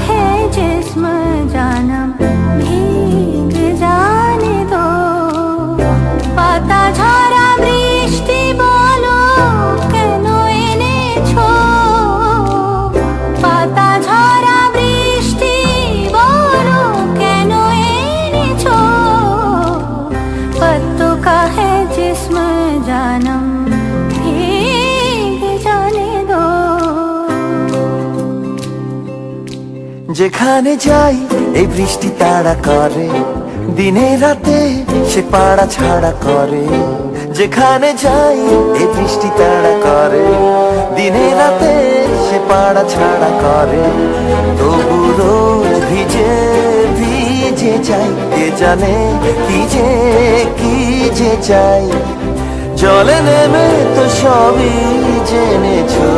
है जिस्म जानम भीग जाने दो। पाता झरा বৃষ্টি বলো কেন এনেছো। পাতা ঝরা বৃষ্টি বলো কেন এনেছো। पत्तों का है जिस्म जानम भीग जाने दो। যেখানে যাই এই বৃষ্টি তাড়া করে, দিনে রাতে সে পাড়া ছাড়া করে। যেখানে যাই এই বৃষ্টি তাড়া করে, দিনে রাতে সে পাড়া ছাড়া করে। তবু রোজ ভিজে ভিজে যাই, কে জানে কি যে চাই। জলে নেমে তো সবই জেনেছো।